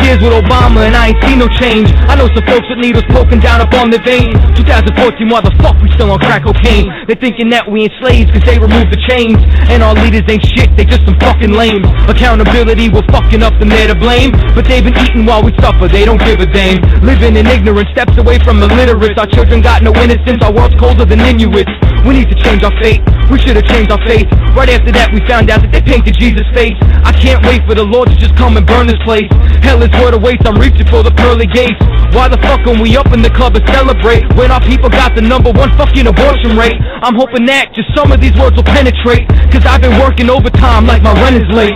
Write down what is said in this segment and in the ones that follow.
years with Obama and I ain't seen no change. I know some folks with needles poking down up on their veins. 2014, why the fuck we still on crack cocaine? They're thinking that we ain't slaves cause they removed the chains. And our leaders ain't shit, they just some fucking lame. Accountability, we're fucking up, them they're to blame. But they've been eating while we suffer, they don't give a damn. Living in ignorance, steps away from illiterates. Our children got no innocence, our world's colder than Inuits. We need to change our fate, we should have changed our faith. Right after that we found out that they painted Jesus' face. I can't wait for the Lord to just come and burn this place. Hell is worth a waste, I'm reaching for the pearly gates. Why the fuck when we up in the club and celebrate when our people got the #1 fucking abortion rate? I'm hoping that just some of these words will penetrate, cause I've been working overtime like my rent is late.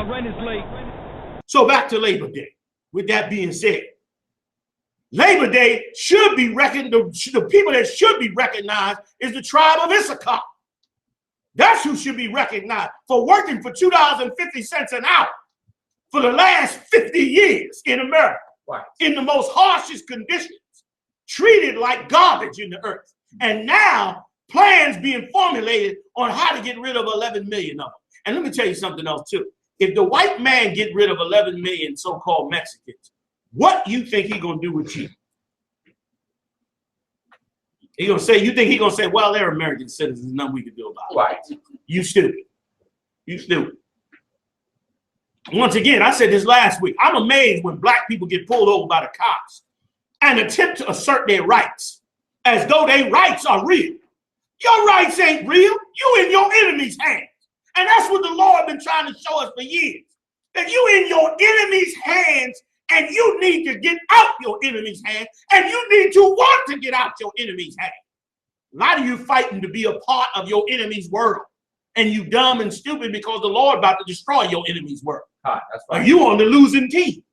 So back to Labor Day. With that being said, Labor Day should be reckoned, the people that should be recognized is the tribe of Issachar. That's who should be recognized for working for $2.50 an hour for the last 50 years in America, right, in the most harshest conditions, treated like garbage in the earth. And now plans being formulated on how to get rid of 11 million of them. And let me tell you something else too. If the white man get rid of 11 million so-called Mexicans, what you think he gonna do with you? He gonna say, you think he gonna say, well, they're American citizens, nothing we can do about it. Right. You stupid. You stupid. Once again, I said this last week, I'm amazed when black people get pulled over by the cops and attempt to assert their rights as though their rights are real. Your rights ain't real. You in your enemy's hands. And that's what the Lord been trying to show us for years. That you in your enemy's hands and you need to get out your enemy's hand and you need to want to get out your enemy's hand. A lot of you fighting to be a part of your enemy's world. And you dumb and stupid because the Lord about to destroy your enemy's world. That's right. You on the losing team.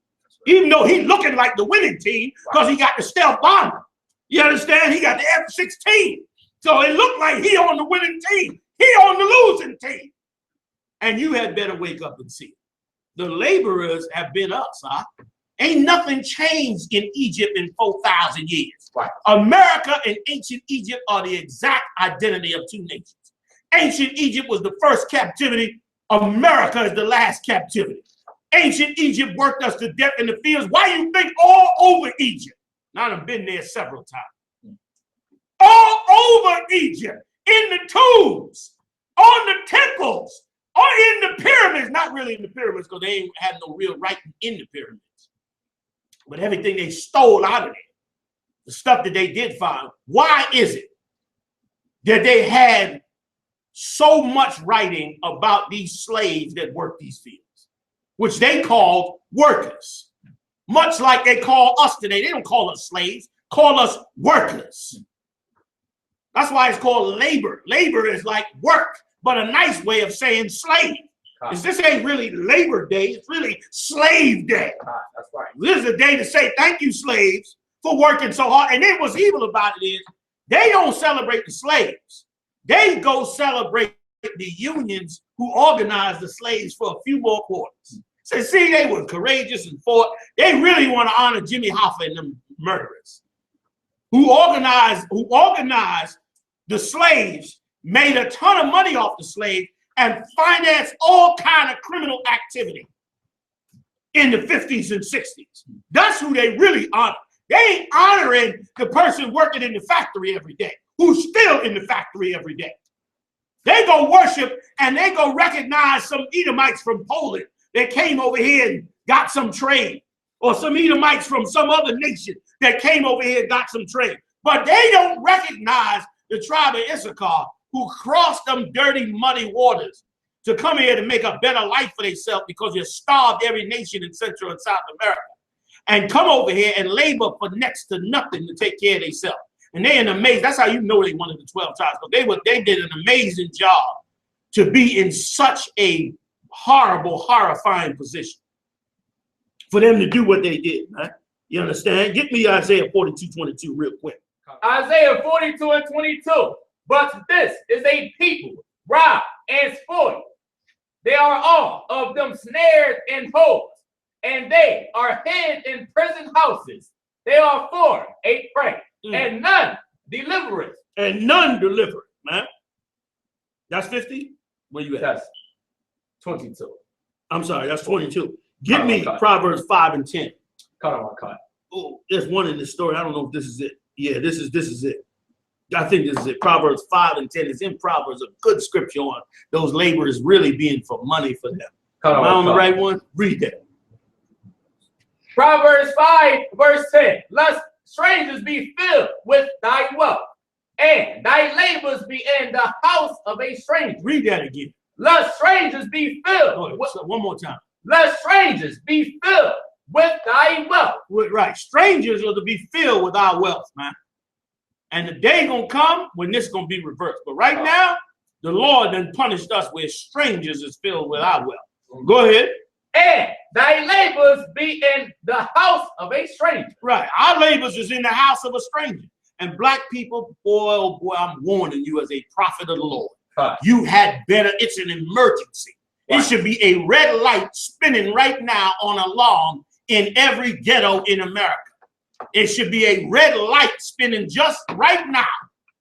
Right. Even though he's looking like the winning team because he got the stealth bomber. You understand? He got the F-16. So it looked like he on the winning team. He on the losing team. And you had better wake up and see it. The laborers have been us, huh? Ain't nothing changed in Egypt in 4,000 years. Right. America and ancient Egypt are the exact identity of two nations. Ancient Egypt was the first captivity. America is the last captivity. Ancient Egypt worked us to death in the fields. Why do you think all over Egypt? Now I've been there several times. All over Egypt, in the tombs, on the temples, or in the pyramids. Not really in the pyramids because they ain't had no real writing in the pyramids. But everything they stole out of there, the stuff that they did find, why is it that they had so much writing about these slaves that worked these fields, which they called workers, much like they call us today? They don't call us slaves, call us workers. That's why it's called labor. Labor is like work, but a nice way of saying slave. This ain't really Labor Day, it's really Slave Day. That's right. This is a day to say thank you, slaves, for working so hard. And then what's evil about it is they don't celebrate the slaves. They go celebrate the unions who organized the slaves for a few more quarters. So see, they were courageous and fought. They really want to honor Jimmy Hoffa and them murderers who organized the slaves, made a ton of money off the slaves, and financed all kind of criminal activity in the 50s and 60s. That's who they really honor. They ain't honoring the person working in the factory every day, who's still in the factory every day. They go worship and they go recognize some Edomites from Poland that came over here and got some trade, or some Edomites from some other nation that came over here and got some trade. But they don't recognize the tribe of Issachar, who crossed them dirty, muddy waters to come here to make a better life for themselves because you starved every nation in Central and South America, and come over here and labor for next to nothing to take care of themselves. And they're an amazing, that's how you know they one of the 12 tribes. They did an amazing job to be in such a horrible, horrifying position for them to do what they did, man. You understand? Get me Isaiah 42:22 real quick. Isaiah 42:22. But this is a people robbed and spoiled. They are all of them snared in holes, and they are hid in prison houses. They are for a prey, and none delivereth. And none delivereth, man. That's 50? Where you at? That's 22. I'm sorry, that's 22. Give me Proverbs 5 and 10. Cut on cut. Oh, there's one in this story. I don't know if this is it. Yeah, this is it. I think this is it. Proverbs 5 and 10 is in Proverbs, a good scripture on those laborers really being for money for them. Am I on the right one? Read that. Proverbs 5 verse 10. Lest strangers be filled with thy wealth, and thy labors be in the house of a stranger. Read that again. Lest strangers be filled. One more time. Lest strangers be filled with thy wealth. Right. Strangers are to be filled with our wealth, man. And the day gonna come when this gonna be reversed. But right now, the Lord done punished us where strangers is filled with our wealth. Go ahead. And thy labors be in the house of a stranger. Right. Our labors is in the house of a stranger. And black people, boy, oh boy, I'm warning you as a prophet of the Lord. You had better. It's an emergency. It should be a red light spinning right now on alarm in every ghetto in America. It should be a red light spinning just right now,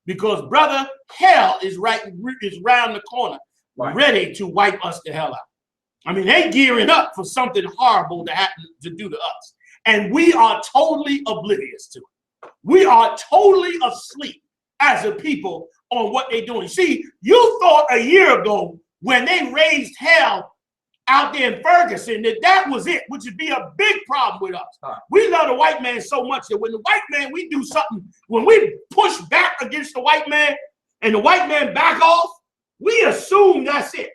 because brother, hell is round the corner, ready to wipe us the hell out. I mean, they gearing up for something horrible to happen to do to us, and we are totally oblivious to it. We are totally asleep as a people on what they're doing. See, you thought a year ago when they raised hell out there in Ferguson that was it, which would be a big problem with us. We love the white man so much that when the white man, we do something, when we push back against the white man and the white man back off, we assume that's it.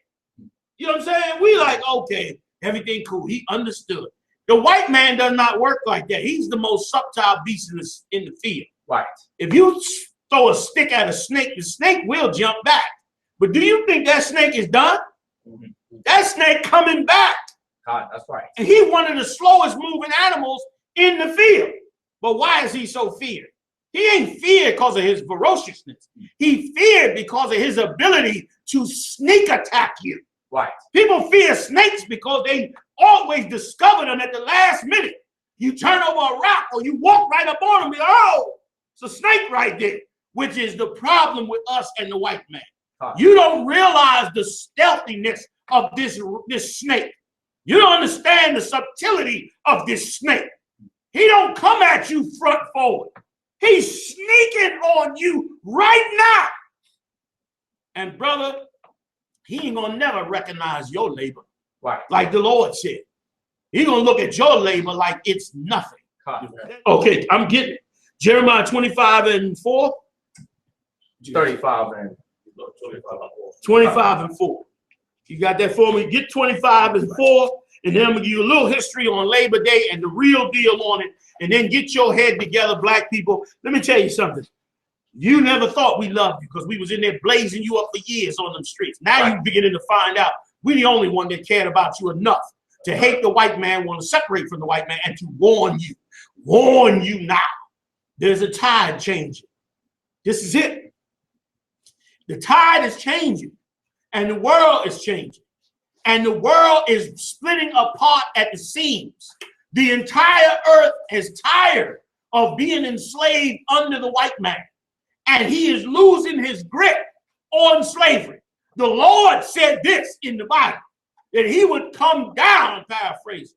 You know what I'm saying? We like, okay, everything cool. He understood. The white man does not work like that. He's the most subtle beast in the field. Right. If you throw a stick at a snake, the snake will jump back. But do you think that snake is done? That snake coming back. God, that's right. And he's one of the slowest moving animals in the field. But why is he so feared? He ain't feared because of his ferociousness. He feared because of his ability to sneak attack you. Right. People fear snakes because they always discover them at the last minute. You turn over a rock or you walk right up on them and be like, oh, it's a snake right there, which is the problem with us and the white man. You don't realize the stealthiness of this snake. You don't understand the subtlety of this snake. He don't come at you front forward. He's sneaking on you right now. And brother, he ain't gonna never recognize your labor. Right. Like the Lord said. He's gonna look at your labor like it's nothing. Okay, I'm getting it. Jeremiah 25 and 4. 35 and 25 and 4. You got that for me? Get 25 and 4, and then I'm gonna give you a little history on Labor Day and the real deal on it, and then get your head together, black people. Let me tell you something. You never thought we loved you because we was in there blazing you up for years on them streets. Now you're beginning to find out we the only one that cared about you enough to hate the white man, want to separate from the white man, and to warn you. Warn you now. There's a tide changing. This is it. The tide is changing, and the world is changing, and the world is splitting apart at the seams. The entire earth is tired of being enslaved under the white man, and he is losing his grip on slavery. The Lord said this in the Bible, that he would come down, paraphrasing,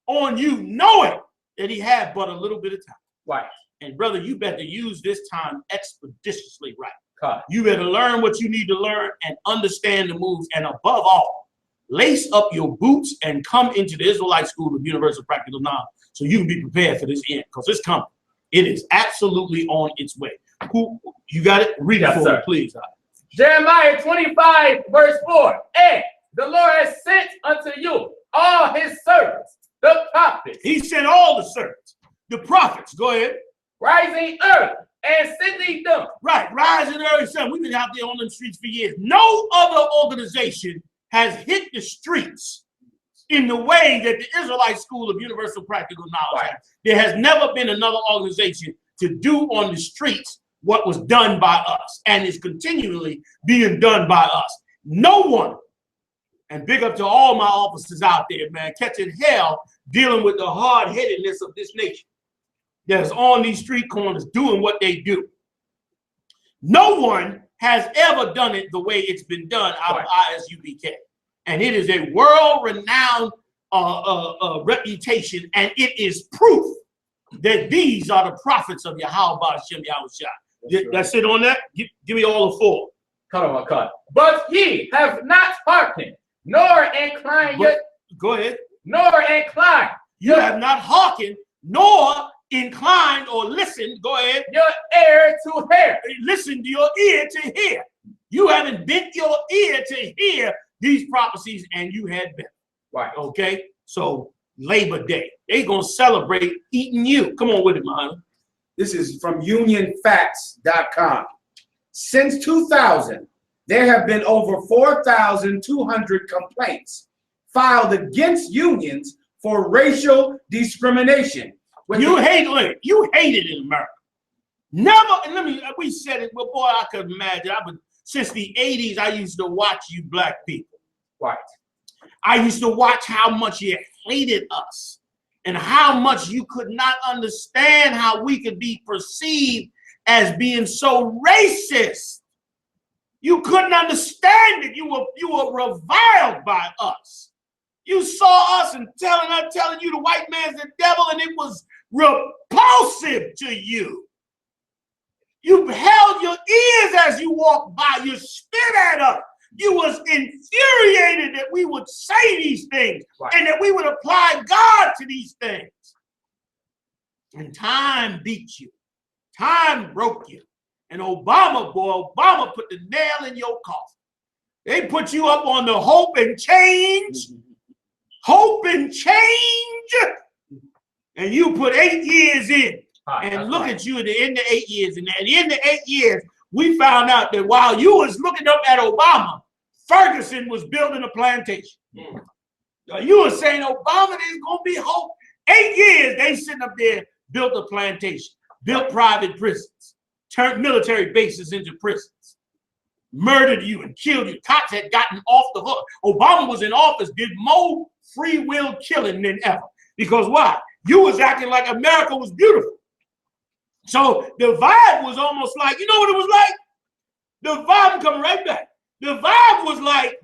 on you, knowing that he had but a little bit of time. Right. And brother, you better use this time expeditiously right. You better learn what you need to learn and understand the moves. And above all, lace up your boots and come into the Israelite School of Universal Practical Knowledge so you can be prepared for this end, because it's coming. It is absolutely on its way. Who you got it? Read it for me, please. Jeremiah 25, verse 4. And the Lord has sent unto you all his servants, the prophets. He sent all the servants, the prophets. Go ahead. Rising early and sending them. Right, rising early, son. We've been out there on them streets for years. No other organization has hit the streets in the way that the Israelite School of Universal Practical Knowledge has. There has never been another organization to do on the streets what was done by us, and is continually being done by us. No one, and big up to all my officers out there, man, catching hell dealing with the hard-headedness of this nation that's on these street corners doing what they do. No one has ever done it the way it's been done out of I.S.U.P.K. And it is a world-renowned reputation, and it is proof that these are the prophets of Yahweh Hashem Yahushua. That's it on that? Give me all the 4. Cut. But ye have not hearkened, nor inclined yet. Go ahead. Nor inclined. You have not hearkened, nor inclined or listened. Go ahead. Your ear to hear. Listen to your ear to hear. You haven't bent your ear to hear these prophecies, and you had better. Right. Okay. So Labor Day, they gonna celebrate eating you. Come on with it, man. This is from UnionFacts.com. Since 2000, there have been over 4,200 complaints filed against unions for racial discrimination. You hate it in America. Never, and we said it, but boy, I could imagine. Since the 80s, I used to watch you black people. Right. I used to watch how much you hated us and how much you could not understand how we could be perceived as being so racist. You couldn't understand it. You were reviled by us. You saw us and telling you the white man's the devil, and it was repulsive to you. You held your ears as you walked by. You spit at us. You was infuriated that we would say these things, right, and that we would apply God to these things. And time beat you. Time broke you. And Obama put the nail in your coffin. They put you up on the hope and change. Hope and change. And you put 8 years in. And look at you at the end of 8 years. And at the end of 8 years, we found out that while you was looking up at Obama, Ferguson was building a plantation. You were saying Obama, there's going to be hope. 8 years, they sitting up there, built a plantation, built private prisons, turned military bases into prisons, murdered you and killed you. Cops had gotten off the hook. Obama was in office, did more free will killing than ever. Because why? You was acting like America was beautiful. So the vibe was almost like, you know what it was like? The vibe coming right back. The vibe was like,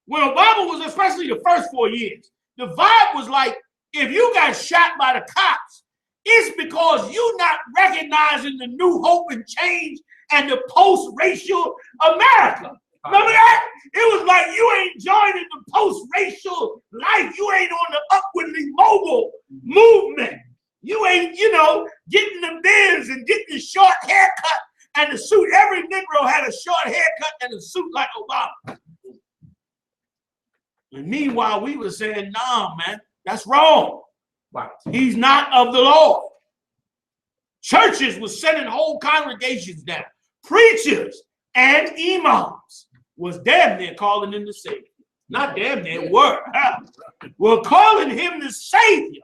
when Obama was, especially the first 4 years, the vibe was like, if you got shot by the cops, it's because you're not recognizing the new hope and change and the post-racial America. Remember that? It was like you ain't joining the post-racial life. You ain't on the upwardly mobile movement. You ain't, getting the bins and getting the short haircut and the suit. Every Negro had a short haircut and a suit like Obama. And meanwhile, we were saying, nah, man, that's wrong. Right. He's not of the Lord. Churches were sending whole congregations down. Preachers and imams was damn near calling him the Savior. Not damn near, were calling him the Savior.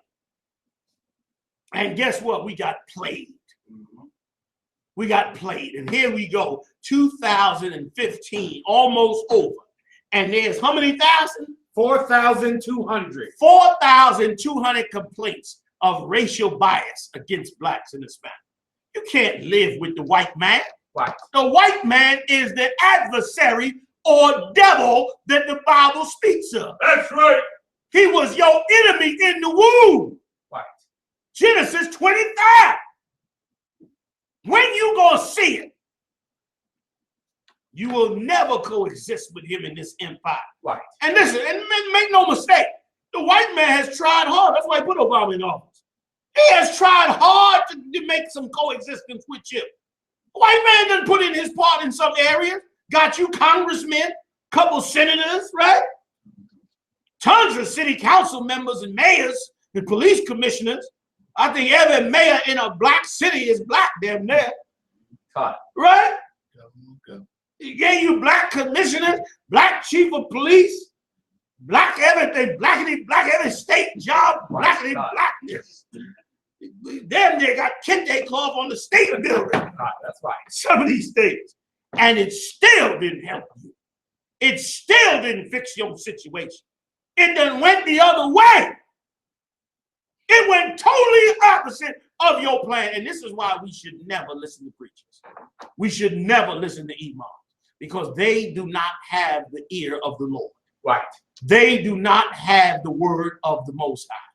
And guess what? We got played. We got played. And here we go, 2015, almost over. And there's how many thousand? 4,200. 4,200 complaints of racial bias against blacks and Hispanics. You can't live with the white man. Right. The white man is the adversary or devil that the Bible speaks of. That's right. He was your enemy in the womb. Right. Genesis 25. When you gonna see it, you will never coexist with him in this empire. Right. And listen, and make no mistake, the white man has tried hard. That's why he put Obama in office. He has tried hard to make some coexistence with you. The white man done put in his part in some areas. Got you congressmen, couple senators, right? Tons of city council members and mayors and police commissioners. I think every mayor in a black city is black, damn near. Right? He gave you black commissioners, black chief of police, black everything, black every state job, blackity blackness. Damn near got kente cloth on the state building. That's right. Some of these things. And it still didn't help you. It still didn't fix your situation. It done went the other way. It went totally opposite of your plan. And this is why we should never listen to preachers. We should never listen to imams, because they do not have the ear of the Lord. Right. They do not have the word of the Most High.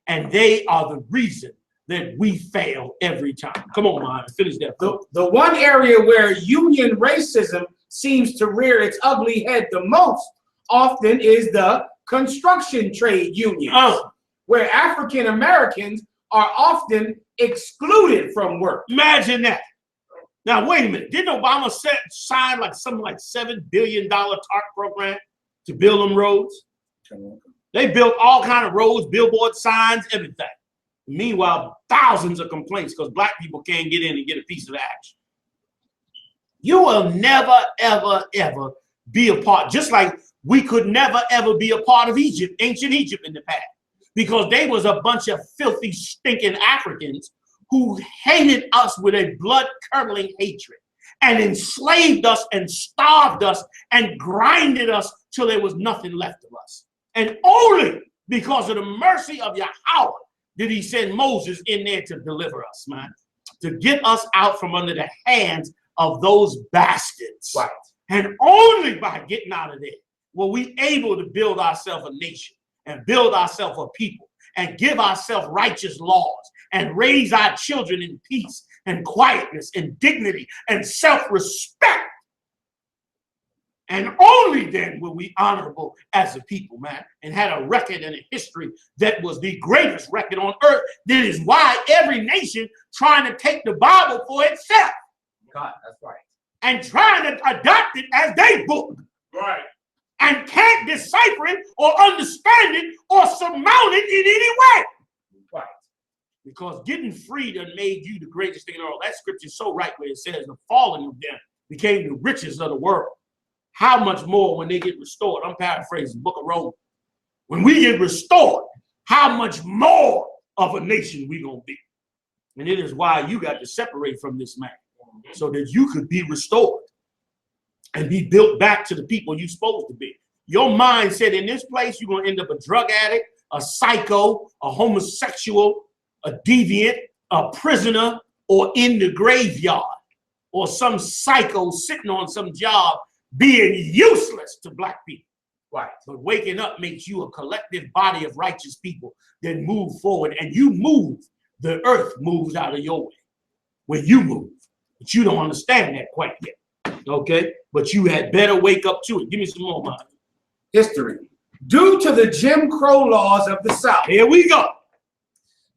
And they are the reason that we fail every time. Come on, man, finish that. The one area where union racism seems to rear its ugly head the most often is the construction trade unions, where African Americans are often excluded from work. Imagine that. Now, wait a minute. Didn't Obama sign like something like $7 billion TARP program to build them roads? They built all kind of roads, billboard signs, everything. Meanwhile, thousands of complaints because black people can't get in and get a piece of action. You will never, ever, ever be a part, just like we could never, ever be a part of Egypt, ancient Egypt in the past, because they was a bunch of filthy, stinking Africans who hated us with a blood-curdling hatred and enslaved us and starved us and grinded us till there was nothing left of us. And only because of the mercy of Yahweh did he send Moses in there to deliver us, man, to get us out from under the hands of those bastards. Right. And only by getting out of there were we able to build ourselves a nation and build ourselves a people and give ourselves righteous laws and raise our children in peace and quietness and dignity and self-respect. And only then were we honorable as a people, man, and had a record and a history that was the greatest record on earth. That is why every nation trying to take the Bible for itself. God, that's right. And trying to adopt it as their book. Right. And can't decipher it or understand it or surmount it in any way. Right. Because getting free done made you the greatest thing in the world. That scripture is so right where it says the fallen of them became the richest of the world. How much more when they get restored? I'm paraphrasing the book of Romans. When we get restored, how much more of a nation we gonna be? And it is why you got to separate from this man so that you could be restored and be built back to the people you're supposed to be. Your mind said in this place, you're gonna end up a drug addict, a psycho, a homosexual, a deviant, a prisoner, or in the graveyard, or some psycho sitting on some job being useless to black people. Right. But waking up makes you a collective body of righteous people that move forward, and you move, the earth moves out of your way when you move. But you don't understand that quite yet. Okay? But you had better wake up to it. Give me some more, man. History. Due to the Jim Crow laws of the South, Here we go.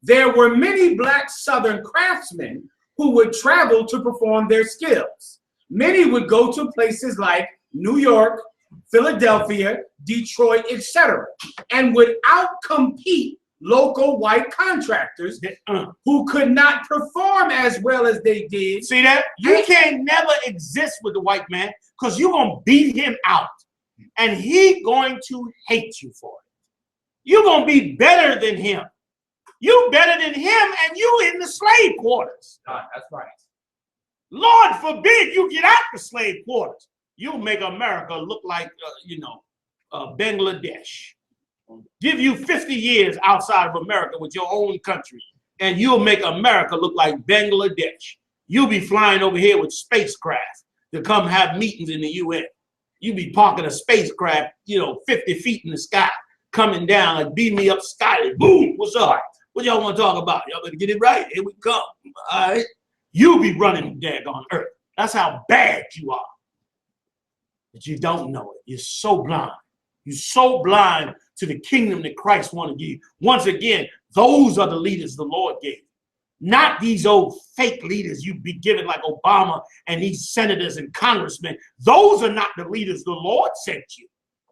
there were many black Southern craftsmen who would travel to perform their skills. Many would go to places like New York, Philadelphia, Detroit, etc., and would outcompete local white contractors who could not perform as well as they did. See that? You can never exist with the white man because you're going to beat him out, and he's going to hate you for it. You're going to be better than him. You better than him, and you in the slave quarters. That's right. Lord forbid you get out the slave quarters. You'll make America look like, Bangladesh. Give you 50 years outside of America with your own country, and you'll make America look like Bangladesh. You'll be flying over here with spacecraft to come have meetings in the UN. You'll be parking a spacecraft, 50 feet in the sky, coming down like beam me up sky. Boom, what's up? What y'all want to talk about? Y'all better get it right. Here we come. All right. You'll be running the daggone earth. That's how bad you are. But you don't know it. You're so blind. You're so blind to the kingdom that Christ wanted to give you. Once again, those are the leaders the Lord gave. Not these old fake leaders you be given like Obama and these senators and congressmen. Those are not the leaders the Lord sent you.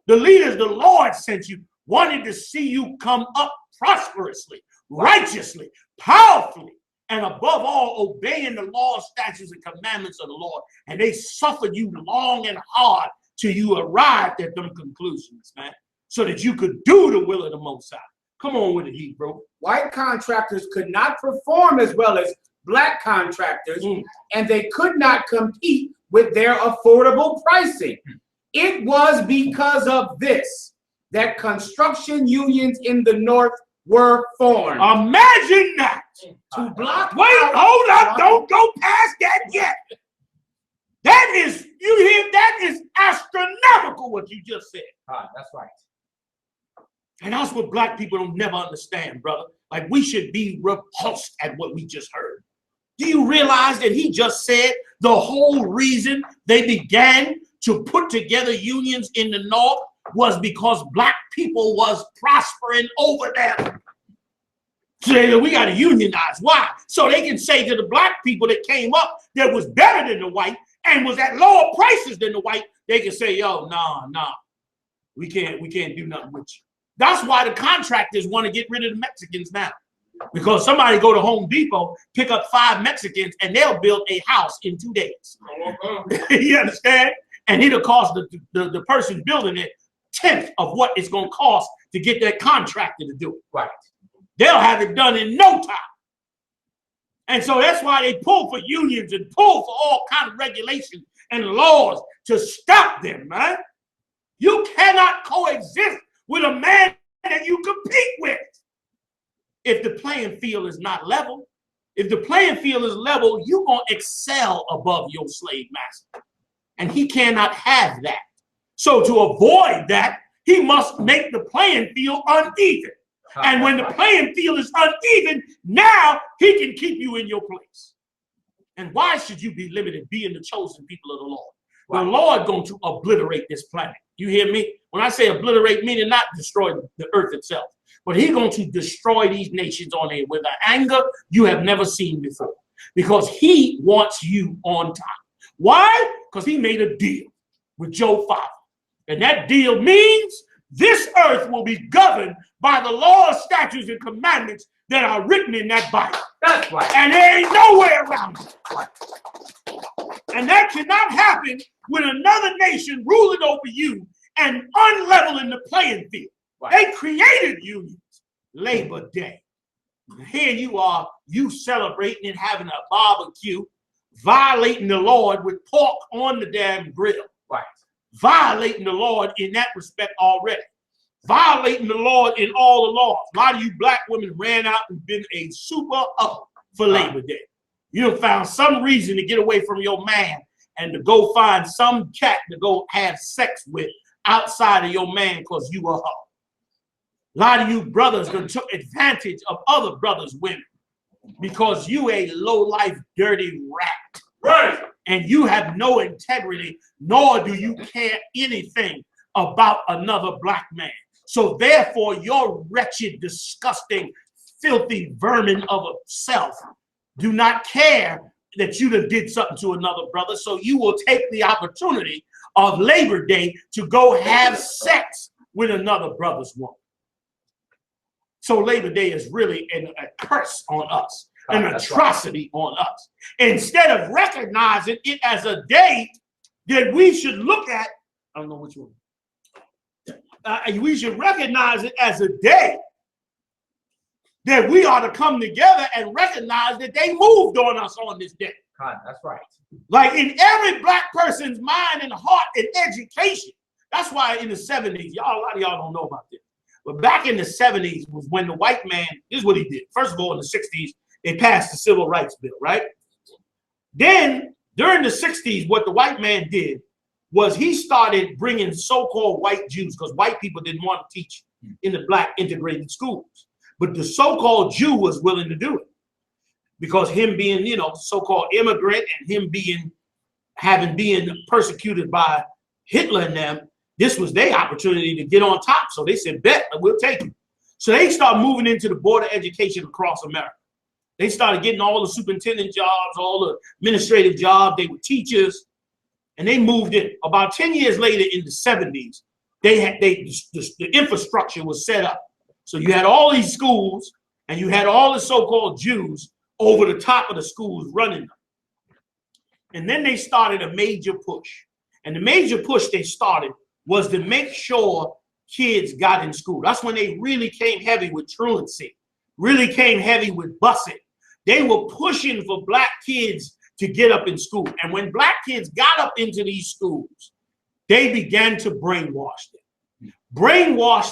The leaders the Lord sent you wanted to see you come up prosperously, righteously, powerfully, and above all, obeying the laws, statutes, and commandments of the Lord. And they suffered you long and hard till you arrived at them conclusions, man, so that you could do the will of the Most High. Come on with it, Heat, bro. White contractors could not perform as well as black contractors, and they could not compete with their affordable pricing. It was because of this that construction unions in the North were formed. Imagine that. To block Wait, hold up. Don't go past that yet. That is, you hear, that is astronomical what you just said. That's right. And that's what black people don't never understand, brother. Like, we should be repulsed at what we just heard. Do you realize that he just said the whole reason they began to put together unions in the North was because black people was prospering over them? So we got to unionize. Why? So they can say to the black people that came up that was better than the white and was at lower prices than the white, they can say, yo, nah, we can't do nothing with you. That's why the contractors want to get rid of the Mexicans now. Because somebody go to Home Depot, pick up 5 Mexicans, and they'll build a house in 2 days. You understand? And it'll cost the person building it 1/10 of what it's going to cost to get that contractor to do it. Right. They'll have it done in no time. And so that's why they pull for unions and pull for all kinds of regulations and laws to stop them, man. You cannot coexist with a man that you compete with. If the playing field is not level, if the playing field is level, you're going to excel above your slave master. And he cannot have that. So to avoid that, he must make the playing field uneven. And when the playing field is uneven, now he can keep you in your place. And why should you be limited being the chosen people of the Lord? Wow. The Lord going to obliterate this planet. You hear me? When I say obliterate, meaning not destroy the earth itself, but he's going to destroy these nations on it with an anger you have never seen before. Because he wants you on top. Why? Because he made a deal with Joe Father. And that deal means this earth will be governed by the laws, statutes, and commandments that are written in that Bible. That's right. And there ain't no way around it. And that cannot happen with another nation ruling over you and unleveling the playing field. Right. They created unions. Labor Day. Here you are, you celebrating and having a barbecue, violating the Lord with pork on the damn grill. Right. Violating the Lord in that respect already. Violating the Lord in all the laws. A lot of you black women ran out and been a super up for Labor Day. You have found some reason to get away from your man and to go find some cat to go have sex with outside of your man because you a hoe. A lot of you brothers done took advantage of other brothers' women because you a low-life, dirty rat. Right. And you have no integrity, nor do you care anything about another black man. So therefore, your wretched, disgusting, filthy vermin of a self do not care that you done did something to another brother. So you will take the opportunity of Labor Day to go have sex with another brother's woman. So Labor Day is really a curse on us, an atrocity on us. Instead of recognizing it as a day that we should look at, I don't know which one. We should recognize it as a day that we ought to come together and recognize that they moved on us on this day. God, that's right. Like in every black person's mind and heart and education. That's why in the 70s, a lot of y'all don't know about this. But back in the 70s was when the white man, this is what he did. First of all, in the 60s, they passed the Civil Rights Bill, right? Then during the 60s, what the white man did was he started bringing so-called white Jews, because white people didn't want to teach in the black integrated schools. But the so-called Jew was willing to do it because him being, so-called immigrant and him being persecuted by Hitler and them, this was their opportunity to get on top. So they said, bet, we'll take it. So they started moving into the board of education across America. They started getting all the superintendent jobs, all the administrative jobs. They were teachers, and they moved in. About 10 years later in the 70s, the infrastructure was set up. So you had all these schools, and you had all the so-called Jews over the top of the schools running them. And then they started a major push. And the major push they started was to make sure kids got in school. That's when they really came heavy with truancy, really came heavy with busing. They were pushing for black kids to get up in school. And when black kids got up into these schools, they began to brainwash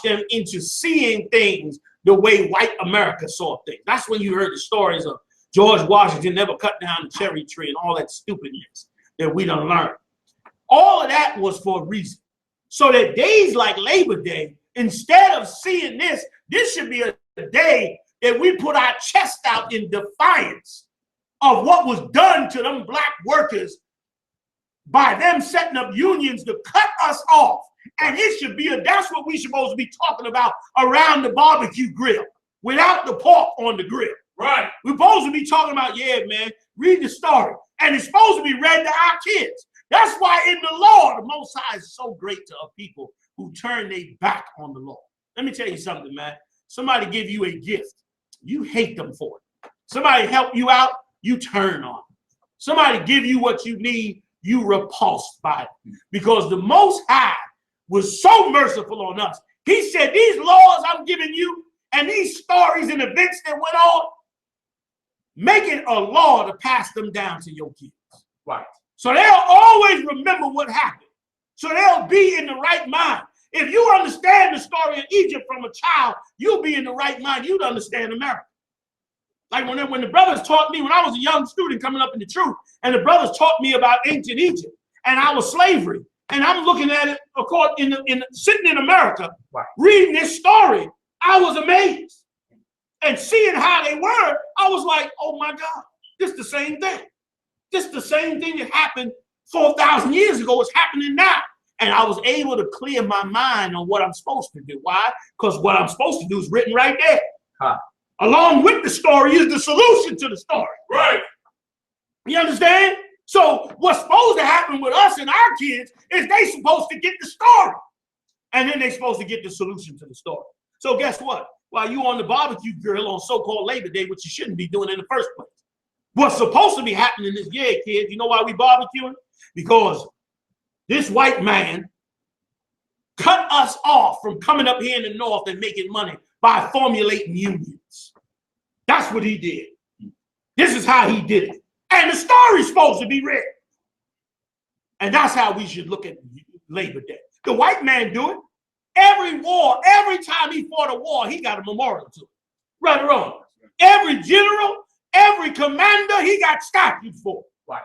them into seeing things the way white America saw things. That's when you heard the stories of George Washington never cut down the cherry tree and all that stupidness that we done learned. All of that was for a reason. So that days like Labor Day Instead of seeing this, this should be a day that we put our chest out in defiance of what was done to them black workers by them setting up unions to cut us off. And it should be that's what we're supposed to be talking about around the barbecue grill without the pork on the grill. Right. We're supposed to be talking about, yeah, man, read the story. And it's supposed to be read to our kids. That's why in the law, the Most High is so great to a people who turn their back on the law. Let me tell you something, man. Somebody give you a gift, you hate them for it. Somebody help you out, you turn on them. Somebody give you what you need, you repulsed by it. Because the Most High was so merciful on us. He said, these laws I'm giving you and these stories and events that went on, make it a law to pass them down to your kids. Right. So they'll always remember what happened. So they'll be in the right mind. If you understand the story of Egypt from a child, you'll be in the right mind. You'd understand America. Like when the brothers taught me, when I was a young student coming up in the truth, and the brothers taught me about ancient Egypt and our slavery, and I'm looking at it, of course, sitting in America, right, reading this story, I was amazed. And seeing how they were, I was like, oh my God, this is the same thing. This is the same thing that happened 4,000 years ago is happening now. And I was able to clear my mind on what I'm supposed to do. Why? Because what I'm supposed to do is written right there. Huh. Along with the story is the solution to the story. Right. You understand? So what's supposed to happen with us and our kids is they supposed to get the story. And then they're supposed to get the solution to the story. So guess what? While you on the barbecue grill on so-called Labor Day, which you shouldn't be doing in the first place. What's supposed to be happening this year, kids, you know why we barbecuing? Because this white man cut us off from coming up here in the North and making money by formulating unions. That's what he did. This is how he did it. And the story's supposed to be read. And that's how we should look at Labor Day. The white man do it. Every war, every time he fought a war, he got a memorial to it. Right or wrong. Every general, every commander, he got statues for it. Right.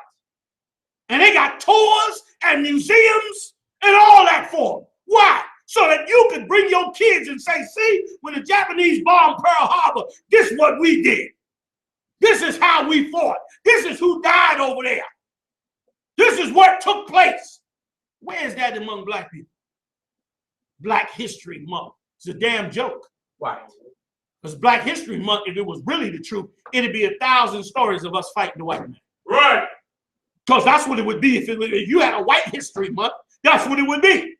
And they got tours and museums and all that for them. Why? So that you could bring your kids and say, see, when the Japanese bombed Pearl Harbor, this is what we did. This is how we fought. This is who died over there. This is what took place. Where is that among black people? Black History Month. It's a damn joke. Why? Because Black History Month, if it was really the truth, it'd be 1,000 stories of us fighting the white man. Right. Because that's what it would be if you had a White History Month. That's what it would be.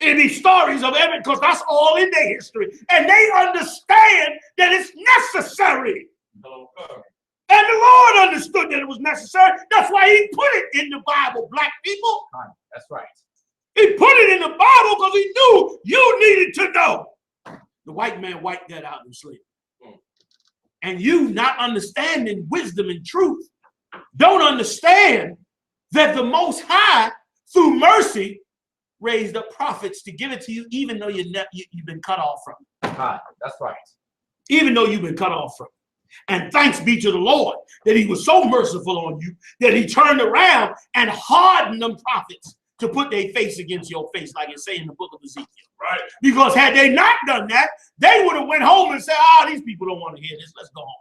It'd be stories of everything, because that's all in their history. And they understand that it's necessary. And the Lord understood that it was necessary. That's why he put it in the Bible, black people. That's right. He put it in the Bible because he knew you needed to know. The white man wiped that out in slavery. And you, not understanding wisdom and truth, don't understand that the Most High, through mercy, raised up prophets to give it to you, even though you've been cut off from it. That's right. Even though you've been cut off from it. And thanks be to the Lord that he was so merciful on you that he turned around and hardened them prophets to put their face against your face, like it say in the book of Ezekiel. Right? Because had they not done that, they would have went home and said, oh, these people don't want to hear this. Let's go home.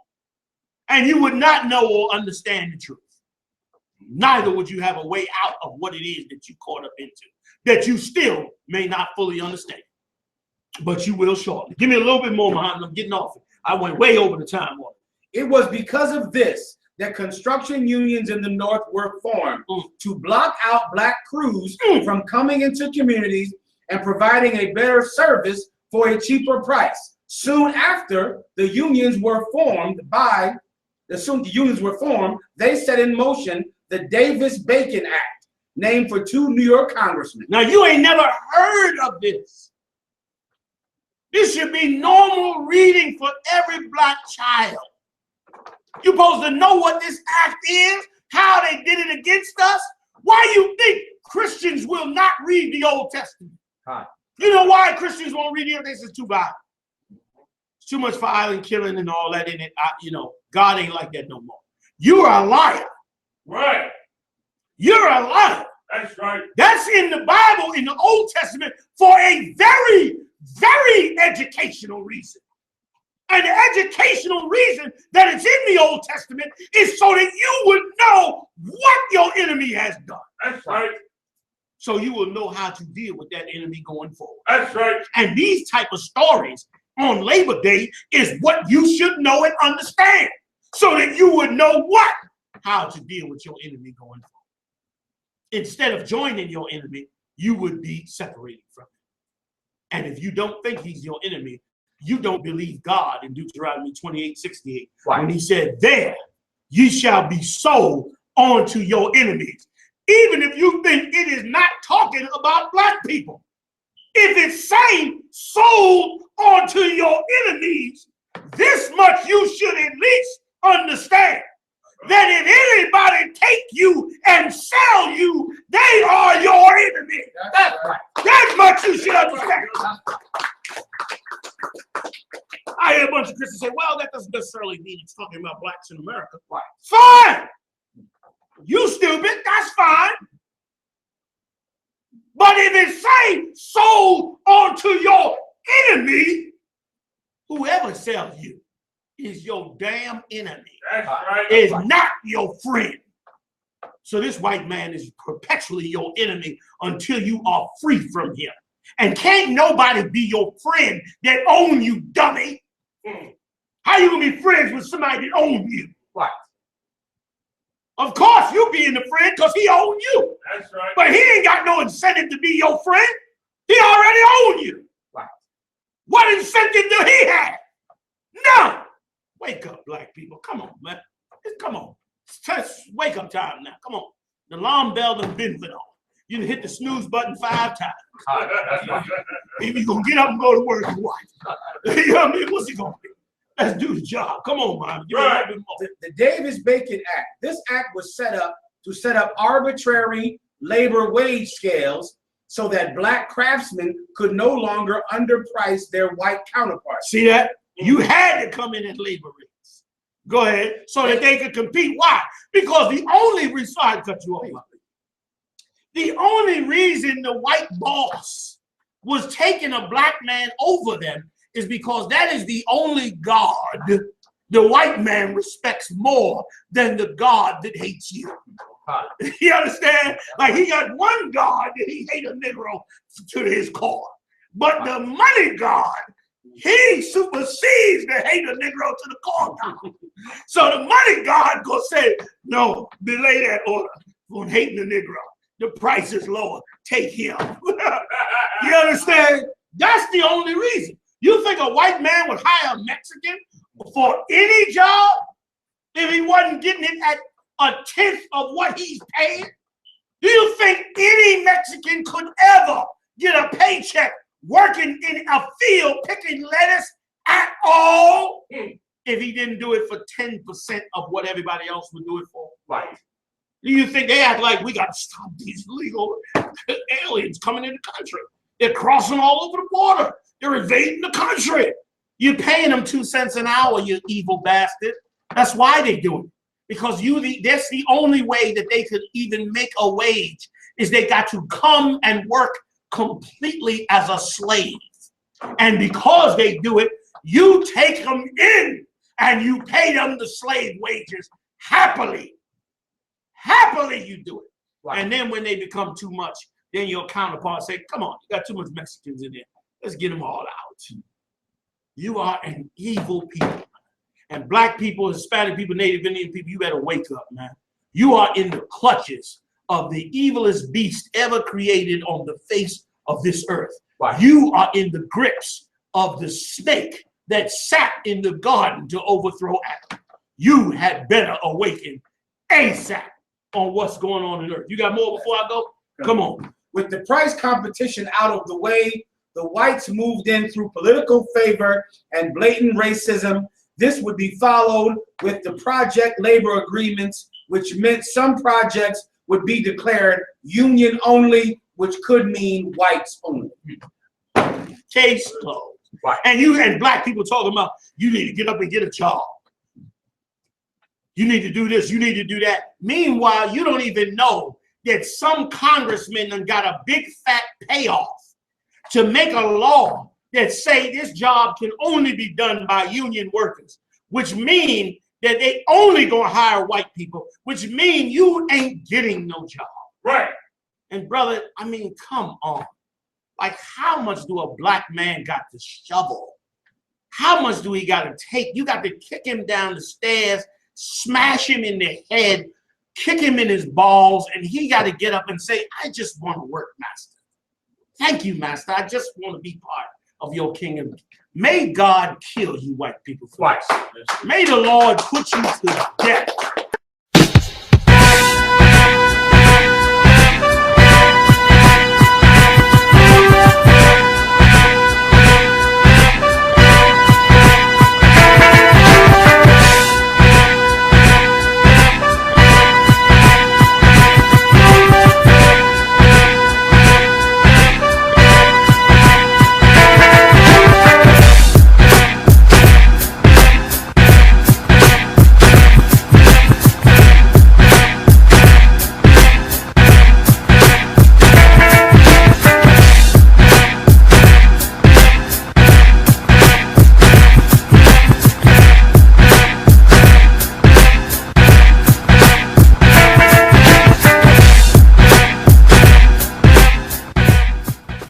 And you would not know or understand the truth. Neither would you have a way out of what it is that you caught up into, that you still may not fully understand. But you will shortly. Give me a little bit more, Muhammad. I'm getting off it. I went way over the time. It was because of this that construction unions in the North were formed to block out black crews from coming into communities and providing a better service for a cheaper price. Soon after the unions were formed, they set in motion the Davis-Bacon Act, named for 2 New York congressmen. Now, you ain't never heard of this. This should be normal reading for every black child. You're supposed to know what this act is, how they did it against us. Why you think Christians will not read the Old Testament? You know why Christians won't read it? This is too violent. It's too much violent, killing, and all that in it. God ain't like that no more. You are a liar. Right. You're a liar. That's right. That's in the Bible, in the Old Testament, for a very, very educational reason. And the educational reason that it's in the Old Testament is so that you would know what your enemy has done. That's right. So you will know how to deal with that enemy going forward. That's right. And these type of stories on Labor Day is what you should know and understand, so that you would know how to deal with your enemy going forward. Instead of joining your enemy, you would be separated from him. And if you don't think he's your enemy, you don't believe God in Deuteronomy 28:68, when he said, there ye shall be sold onto your enemies. Even if you think it is not talking about black people. If it's saying sold onto your enemies, this much you should at least understand. That if anybody take you and sell you, they are your enemy. That's right. That much you should understand. I hear a bunch of Christians say, well, that doesn't necessarily mean it's talking about blacks in America. Fine. You stupid, that's fine. But if it's saying sold onto your enemy, whoever sells you is your damn enemy. That's right. Is not your friend. So this white man is perpetually your enemy until you are free from him. And can't nobody be your friend that own you, dummy. How you gonna be friends with somebody that owns you? Right. Of course you being the friend because he own you. That's right. But he ain't got no incentive to be your friend. He already own you. Right. What incentive do he have? None. Wake up, black people. Come on, man. Come on. It's wake up time now. Come on. The alarm bell done been lit on. You done hit the snooze button 5 times. Maybe you gonna get up and go to work and what? You know what I mean? What's he gonna do? Let's do the job. Come on, man. Right. The Davis-Bacon Act. This act was set up to set up arbitrary labor wage scales so that black craftsmen could no longer underprice their white counterparts. See that? You had to come in at labor rates. Go ahead. So that they could compete. Why? Because the only reason, I cut you off. The only reason the white boss was taking a black man over them is because that is the only God the white man respects more than the God that hates you. You understand? Like he got one God that he hate a Negro to his core. But the money God, he supersedes the hate a Negro to the core God. So the money God gonna say, no, delay that order on hating the Negro. The price is lower. Take him. You understand? That's the only reason. You think a white man would hire a Mexican for any job if he wasn't getting it at 1/10 of what he's paying? Do you think any Mexican could ever get a paycheck working in a field picking lettuce at all if he didn't do it for 10% of what everybody else would do it for? Right. Do you think they act like we got to stop these illegal aliens coming in the country? They're crossing all over the border. They're invading the country. You're paying them 2 cents an hour, you evil bastard. That's why they do it. Because that's the only way that they could even make a wage is they got to come and work completely as a slave. And because they do it, you take them in and you pay them the slave wages happily. Happily you do it. Right. And then when they become too much, then your counterpart say, come on, you got too much Mexicans in there. Let's get them all out. You are an evil people. And black people, Hispanic people, Native Indian people, you better wake up, man. You are in the clutches of the evilest beast ever created on the face of this earth. Right. You are in the grips of the snake that sat in the garden to overthrow Adam. You had better awaken ASAP on what's going on in earth. You got more before I go? Come on. With the price competition out of the way, the whites moved in through political favor and blatant racism. This would be followed with the project labor agreements, which meant some projects would be declared union only, which could mean whites only. Case closed. Right. And black people talking about you need to get up and get a job. You need to do this, you need to do that. Meanwhile, you don't even know that some congressman done got a big fat payoff to make a law that say this job can only be done by union workers, which mean that they only gonna hire white people, which mean you ain't getting no job. Right. And brother, I mean, come on. Like, how much do a black man got to shovel? How much do he got to take? You got to kick him down the stairs, smash him in the head, kick him in his balls, and he got to get up and say, I just want to work, master. Thank you, master. I just want to be part of your kingdom. May God kill you white people twice. May the Lord put you to death